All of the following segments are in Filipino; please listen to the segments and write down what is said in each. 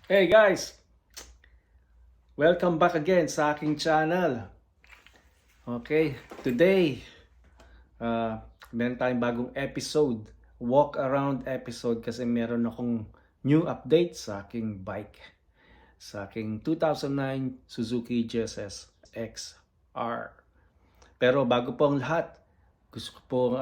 Hey guys! Welcome back again sa aking channel. Okay, today, meron tayong bagong episode. Walk around episode kasi meron akong new update sa aking bike. Sa aking 2009 Suzuki GSS XR. Pero bago po ang lahat, gusto ko po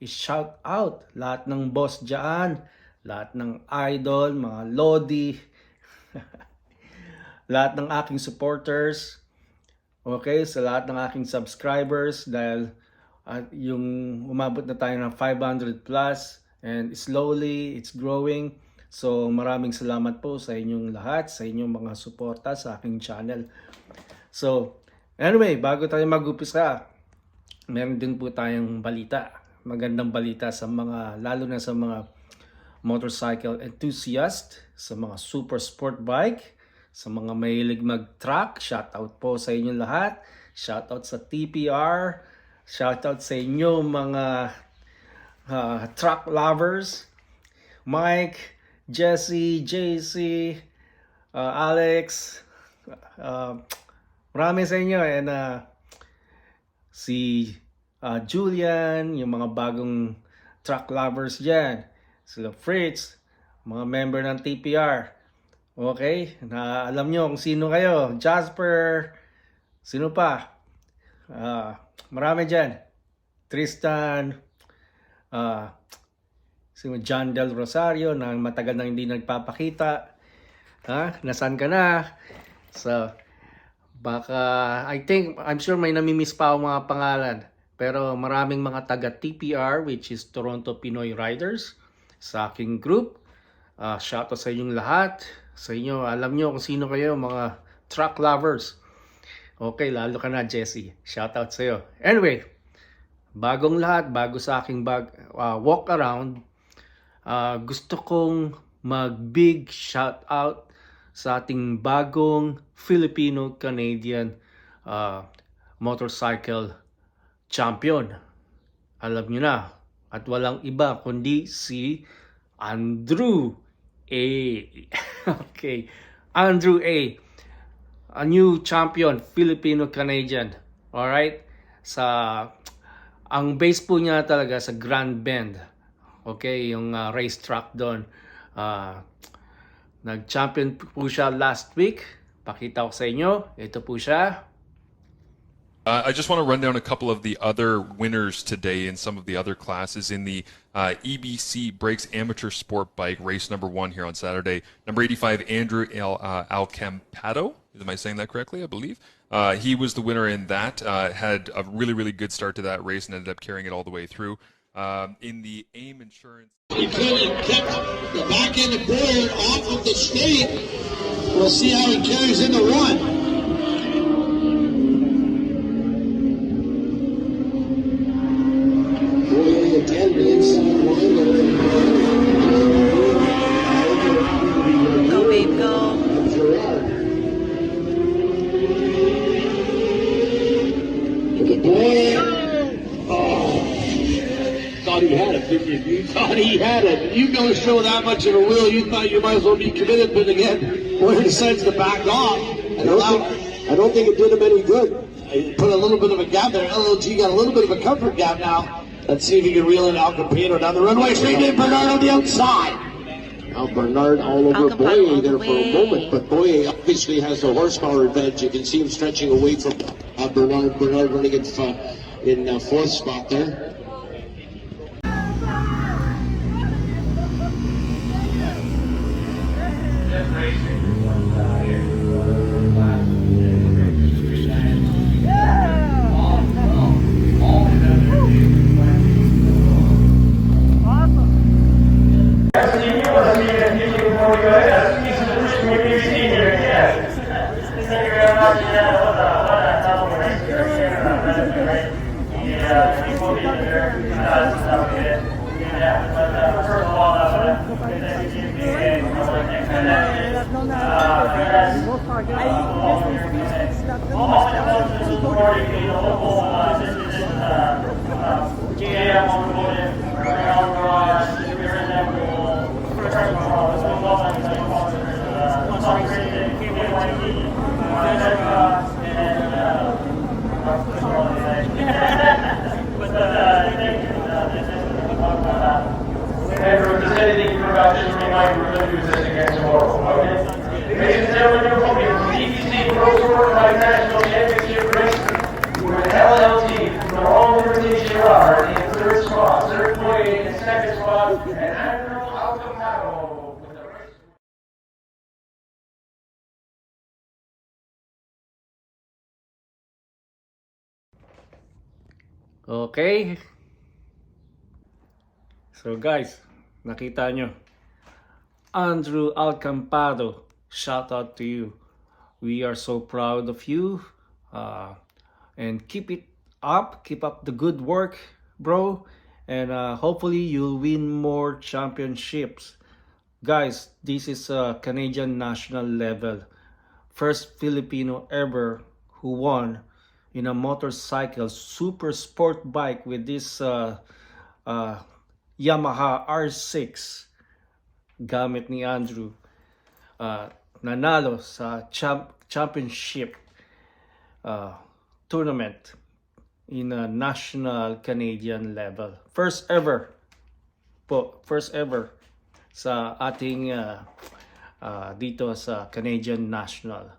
i-shout out lahat ng boss dyan, lahat ng idol, mga lodi, lahat ng aking supporters, okay, sa lahat ng aking subscribers dahil yung umabot na tayo ng 500 plus and slowly it's growing. So maraming salamat po sa inyong lahat, sa inyong mga suporta sa aking channel. So anyway, bago tayo mag-upisa, meron din po tayong balita. Magandang balita sa mga, lalo na sa mga motorcycle enthusiast, sa mga super sport bike, sa mga mahilig mag-truck. Shoutout po sa inyo lahat. Shoutout sa TPR. Shoutout sa inyo mga truck lovers. Mike, Jesse, JC, Alex. Marami sa inyo. And si Julian, yung mga bagong truck lovers dyan. Sila Fritz, mga member ng TPR. Okay, alam nyo kung sino kayo. Jasper, sino pa? Marami dyan. Tristan, sino, John Del Rosario na matagal nang hindi nagpapakita. Nasaan ka na? So, baka, I'm sure may namimiss pa ako mga pangalan. Pero maraming mga taga TPR, which is Toronto Pinoy Riders, sa aking group. Shoutout sa inyong lahat. Sa inyo, alam nyo kung sino kayo, mga truck lovers. Okay, lalo ka na, Jesse. Shoutout sa iyo. Anyway, bagong lahat, bago sa aking walk around, gusto kong mag-big shoutout sa ating bagong Filipino-Canadian motorcycle champion. Alam nyo na, at walang iba kundi si Andrew A. Okay, Andrew A. A new champion, Filipino-Canadian. Alright? Ang base po niya talaga sa Grand Bend. Okay, yung racetrack doon. Nag-champion po siya last week. Pakita ko sa inyo. Ito po siya. I just want to run down a couple of the other winners today in some of the other classes in the EBC Brakes Amateur Sport Bike race number 1 here on Saturday. Number 85, Andrew Alcampado. Am I saying that correctly? I believe. He was the winner in that. Had a really, really good start to that race and ended up carrying it all the way through. In the AIM Insurance. He could have kept the back end of board off of the straight. We'll see how he carries into one. Again, the inside line. Go, babe, go. Boy. Oh. Thought he had it, didn't you? You thought he had it. You go show that much of a will, you thought you might as well be committed, but again, Boyer decides to back off. And I don't think it did him any good. He put a little bit of a gap there. LLG got a little bit of a comfort gap now. Let's see if he can reel in Alcampado down the runway. Straight in, Bernard on the outside. Now Bernard all over Boye there for a moment, but Boye obviously has the horsepower advantage. You can see him stretching away from Bernard. Bernard running in fourth spot there. And if there's anything you forgot, just remind me to do this again tomorrow, okay? Ladies and gentlemen, you're from the EBC Pro Tour National Championship race with LLT from the Royal Liberty Girard in third spot, third way in second spot, and Andrew Alcantara with the race. Okay. So guys, nakita nyo. Andrew Alcampado, shout out to you. We are so proud of you. And keep it up. Keep up the good work, bro. And hopefully you'll win more championships. Guys, this is a Canadian national level. First Filipino ever who won in a motorcycle super sport bike with this Yamaha R6 gamit ni Andrew. Nanalo sa championship tournament in a national Canadian level. First ever po, first ever sa ating dito sa Canadian national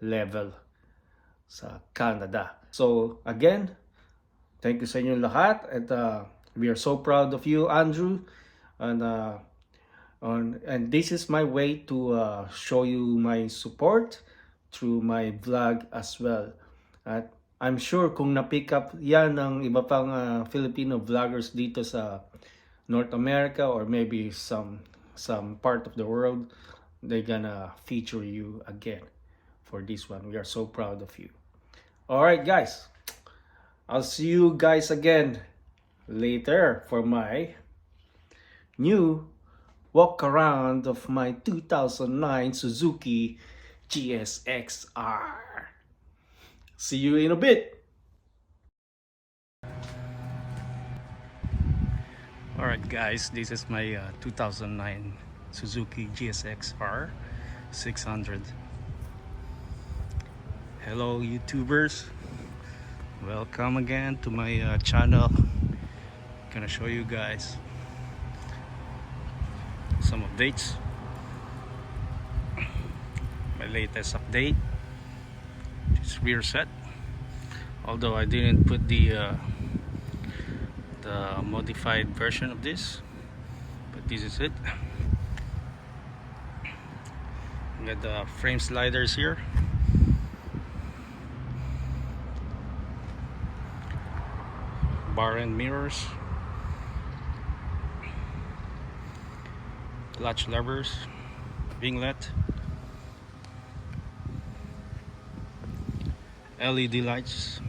level sa Canada. So again, thank you sa inyo lahat, and we are so proud of you, Andrew, and this is my way to show you my support through my vlog as well. At I'm sure kung na-pick up yan ng iba pang Filipino vloggers dito sa North America or maybe some part of the world, they're gonna feature you again for this one. We are so proud of you. All right, guys, I'll see you guys again later for my new walk around of my 2009 Suzuki GSX-R. See you in a bit. Alright guys, this is my 2009 Suzuki GSX-R 600. Hello YouTubers, welcome again to my channel. Gonna show you guys some updates. My latest update, this rear set, although I didn't put the modified version of this, but this is it. We got the frame sliders here, bar end mirrors, latch levers, winglet, LED lights,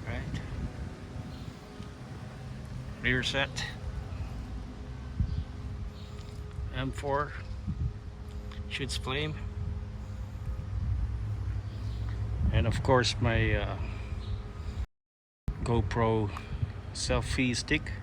right, rear set, M4 shoots flame, and of course my GoPro selfie stick.